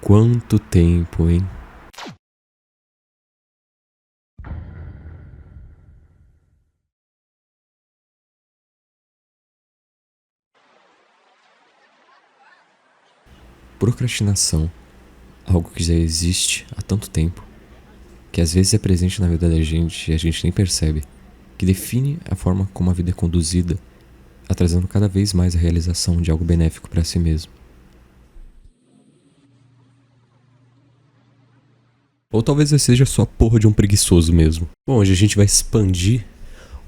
Quanto tempo, hein? Procrastinação, algo que já existe há tanto tempo, que às vezes é presente na vida da gente e a gente nem percebe, que define a forma como a vida é conduzida, atrasando cada vez mais a realização de algo benéfico para si mesmo. Ou talvez eu seja só a porra de um preguiçoso mesmo. Bom, hoje a gente vai expandir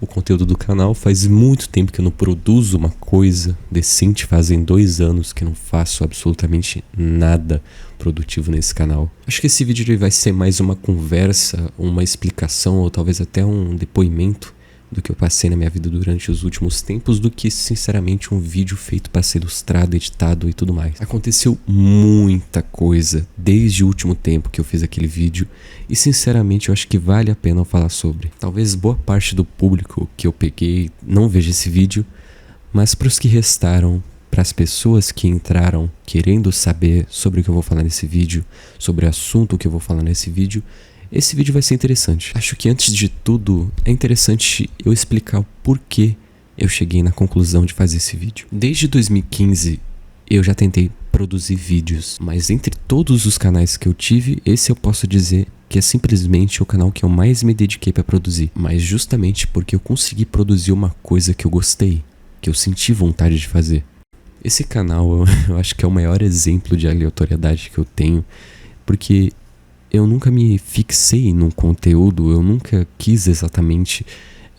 o conteúdo do canal. Faz muito tempo que eu não produzo uma coisa decente, fazem 2 anos que eu não faço absolutamente nada produtivo nesse canal. Acho que esse vídeo vai ser mais uma conversa, uma explicação ou talvez até um depoimento do que eu passei na minha vida durante os últimos tempos, do que sinceramente um vídeo feito para ser ilustrado, editado e tudo mais. Aconteceu muita coisa desde o último tempo que eu fiz aquele vídeo e sinceramente eu acho que vale a pena eu falar sobre. Talvez boa parte do público que eu peguei não veja esse vídeo, mas para os que restaram, para as pessoas que entraram querendo saber sobre o que eu vou falar nesse vídeo, sobre o assunto que eu vou falar nesse vídeo, esse vídeo vai ser interessante. Acho que antes de tudo é interessante eu explicar o porquê eu cheguei na conclusão de fazer esse vídeo. Desde 2015 eu já tentei produzir vídeos, mas entre todos os canais que eu tive, esse eu posso dizer que é simplesmente o canal que eu mais me dediquei para produzir. Mas justamente porque eu consegui produzir uma coisa que eu gostei, que eu senti vontade de fazer. Esse canal eu acho que é o maior exemplo de aleatoriedade que eu tenho, porque eu nunca me fixei num conteúdo, eu nunca quis exatamente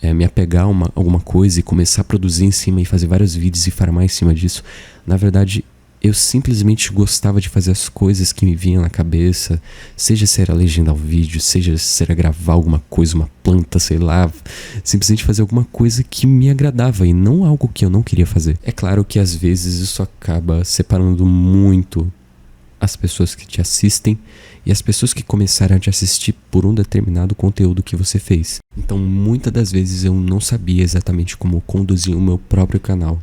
me apegar a alguma coisa e começar a produzir em cima e fazer vários vídeos e farmar em cima disso. Na verdade, eu simplesmente gostava de fazer as coisas que me vinham na cabeça, seja se era legendar o vídeo, seja se era gravar alguma coisa, uma planta, sei lá, simplesmente fazer alguma coisa que me agradava e não algo que eu não queria fazer. É claro que às vezes isso acaba separando muito as pessoas que te assistem e as pessoas que começaram a te assistir por um determinado conteúdo que você fez. Então muitas das vezes eu não sabia exatamente como conduzir o meu próprio canal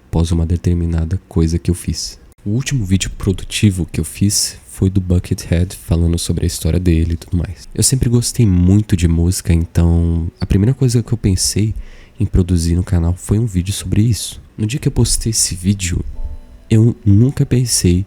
após uma determinada coisa que eu fiz. O último vídeo produtivo que eu fiz foi do Buckethead, falando sobre a história dele e tudo mais. Eu sempre gostei muito de música, então a primeira coisa que eu pensei em produzir no canal foi um vídeo sobre isso. No dia que eu postei esse vídeo, eu nunca pensei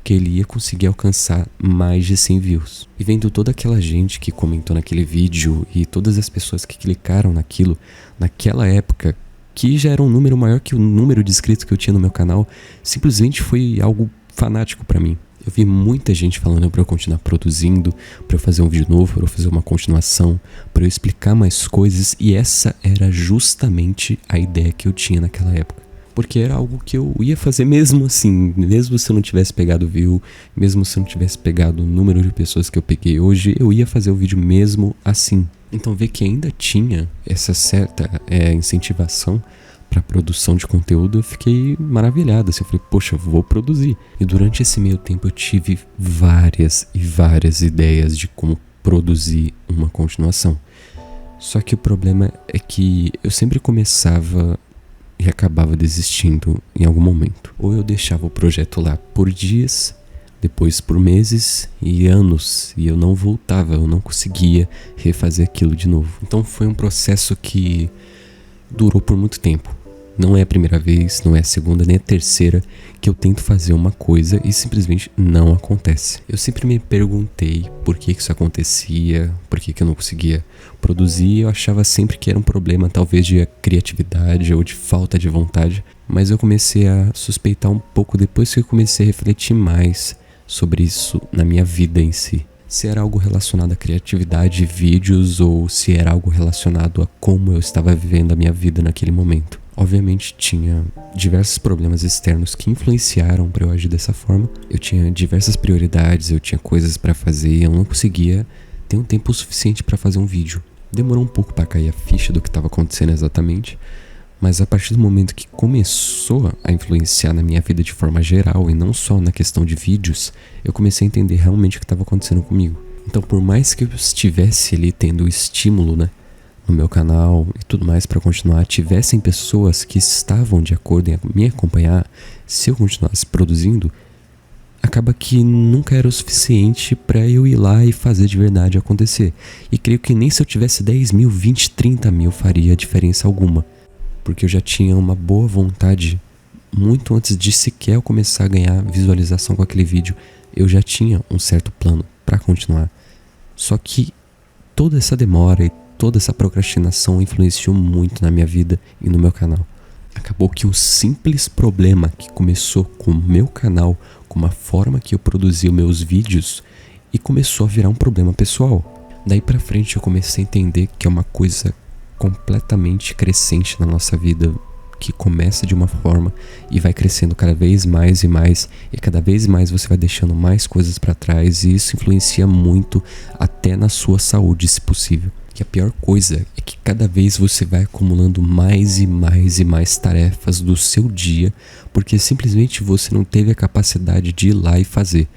que ele ia conseguir alcançar mais de 100 views. E vendo toda aquela gente que comentou naquele vídeo e todas as pessoas que clicaram naquilo, naquela época, que já era um número maior que o número de inscritos que eu tinha no meu canal, simplesmente foi algo fanático pra mim. Eu vi muita gente falando pra eu continuar produzindo, pra eu fazer um vídeo novo, pra eu fazer uma continuação, pra eu explicar mais coisas, e essa era justamente a ideia que eu tinha naquela época. Porque era algo que eu ia fazer mesmo assim, mesmo se eu não tivesse pegado view, mesmo se eu não tivesse pegado o número de pessoas que eu peguei hoje, eu ia fazer o vídeo mesmo assim. Então ver que ainda tinha essa certa incentivação para produção de conteúdo, eu fiquei maravilhado. Assim, eu falei, poxa, vou produzir. E durante esse meio tempo eu tive várias e várias ideias de como produzir uma continuação. Só que o problema é que eu sempre começava e acabava desistindo em algum momento. Ou eu deixava o projeto lá por dias, depois por meses e anos, e eu não voltava, eu não conseguia refazer aquilo de novo. Então foi um processo que durou por muito tempo. Não é a primeira vez, não é a segunda, nem a terceira que eu tento fazer uma coisa e simplesmente não acontece. Eu sempre me perguntei por que isso acontecia, por que eu não conseguia produzir. Eu achava sempre que era um problema talvez de criatividade ou de falta de vontade, mas eu comecei a suspeitar um pouco depois que eu comecei a refletir mais sobre isso na minha vida em si. Se era algo relacionado à criatividade de vídeos ou se era algo relacionado a como eu estava vivendo a minha vida naquele momento. Obviamente tinha diversos problemas externos que influenciaram para eu agir dessa forma. Eu tinha diversas prioridades, eu tinha coisas para fazer e eu não conseguia ter um tempo suficiente para fazer um vídeo. Demorou um pouco para cair a ficha do que estava acontecendo exatamente, mas a partir do momento que começou a influenciar na minha vida de forma geral e não só na questão de vídeos, eu comecei a entender realmente o que estava acontecendo comigo. Então por mais que eu estivesse ali tendo o estímulo, no meu canal e tudo mais para continuar, tivessem pessoas que estavam de acordo em me acompanhar, se eu continuasse produzindo, acaba que nunca era o suficiente pra eu ir lá e fazer de verdade acontecer. E creio que nem se eu tivesse 10 mil, 20, 30 mil faria diferença alguma. Porque eu já tinha uma boa vontade, muito antes de sequer eu começar a ganhar visualização com aquele vídeo, eu já tinha um certo plano pra continuar. Só que toda essa demora e toda essa procrastinação influenciou muito na minha vida e no meu canal. Acabou que um simples problema que começou com o meu canal, com uma forma que eu produzia os meus vídeos, e começou a virar um problema pessoal. Daí pra frente eu comecei a entender que é uma coisa completamente crescente na nossa vida, que começa de uma forma e vai crescendo cada vez mais e mais, e cada vez mais você vai deixando mais coisas pra trás, e isso influencia muito até na sua saúde, se possível. Que a pior coisa é que cada vez você vai acumulando mais e mais e mais tarefas do seu dia, porque simplesmente você não teve a capacidade de ir lá e fazer.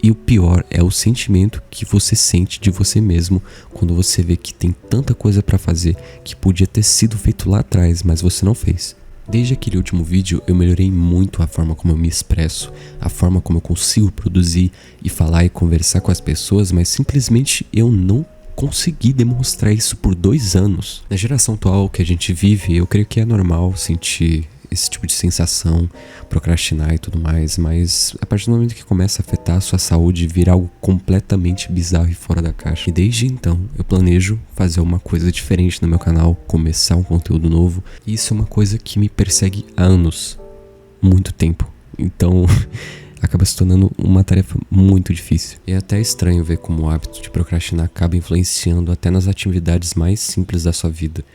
E o pior é o sentimento que você sente de você mesmo quando você vê que tem tanta coisa pra fazer que podia ter sido feito lá atrás, mas você não fez. Desde aquele último vídeo eu melhorei muito a forma como eu me expresso, a forma como eu consigo produzir e falar e conversar com as pessoas, mas simplesmente eu não consegui demonstrar isso por 2 anos. Na geração atual que a gente vive, eu creio que é normal sentir esse tipo de sensação, procrastinar e tudo mais, mas a partir do momento que começa a afetar a sua saúde, vira algo completamente bizarro e fora da caixa. E desde então, eu planejo fazer uma coisa diferente no meu canal, começar um conteúdo novo, e isso é uma coisa que me persegue há anos, muito tempo. Então, acaba se tornando uma tarefa muito difícil. E é até estranho ver como o hábito de procrastinar acaba influenciando até nas atividades mais simples da sua vida.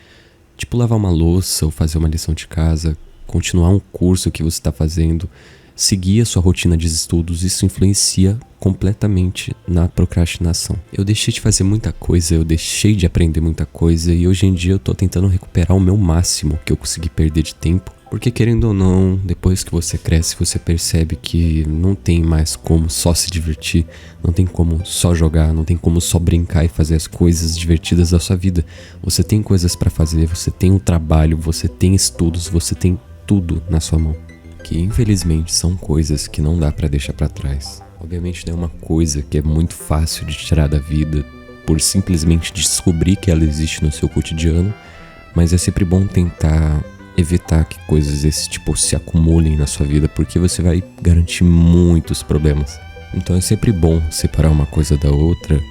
Tipo lavar uma louça ou fazer uma lição de casa, continuar um curso que você está fazendo, seguir a sua rotina de estudos, isso influencia completamente na procrastinação. Eu deixei de fazer muita coisa, eu deixei de aprender muita coisa, e hoje em dia eu tô tentando recuperar o meu máximo que eu consegui perder de tempo. Porque querendo ou não, depois que você cresce, você percebe que não tem mais como só se divertir, não tem como só jogar, não tem como só brincar e fazer as coisas divertidas da sua vida. Você tem coisas pra fazer, você tem um trabalho, você tem estudos, você tem tudo na sua mão. Que infelizmente são coisas que não dá pra deixar pra trás. Obviamente não é uma coisa que é muito fácil de tirar da vida por simplesmente descobrir que ela existe no seu cotidiano, mas é sempre bom tentar evitar que coisas desse tipo se acumulem na sua vida, porque você vai garantir muitos problemas. Então é sempre bom separar uma coisa da outra,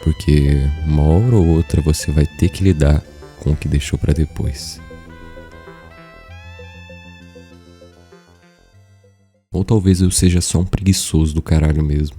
porque uma hora ou outra você vai ter que lidar com o que deixou pra depois. Ou talvez eu seja só um preguiçoso do caralho mesmo.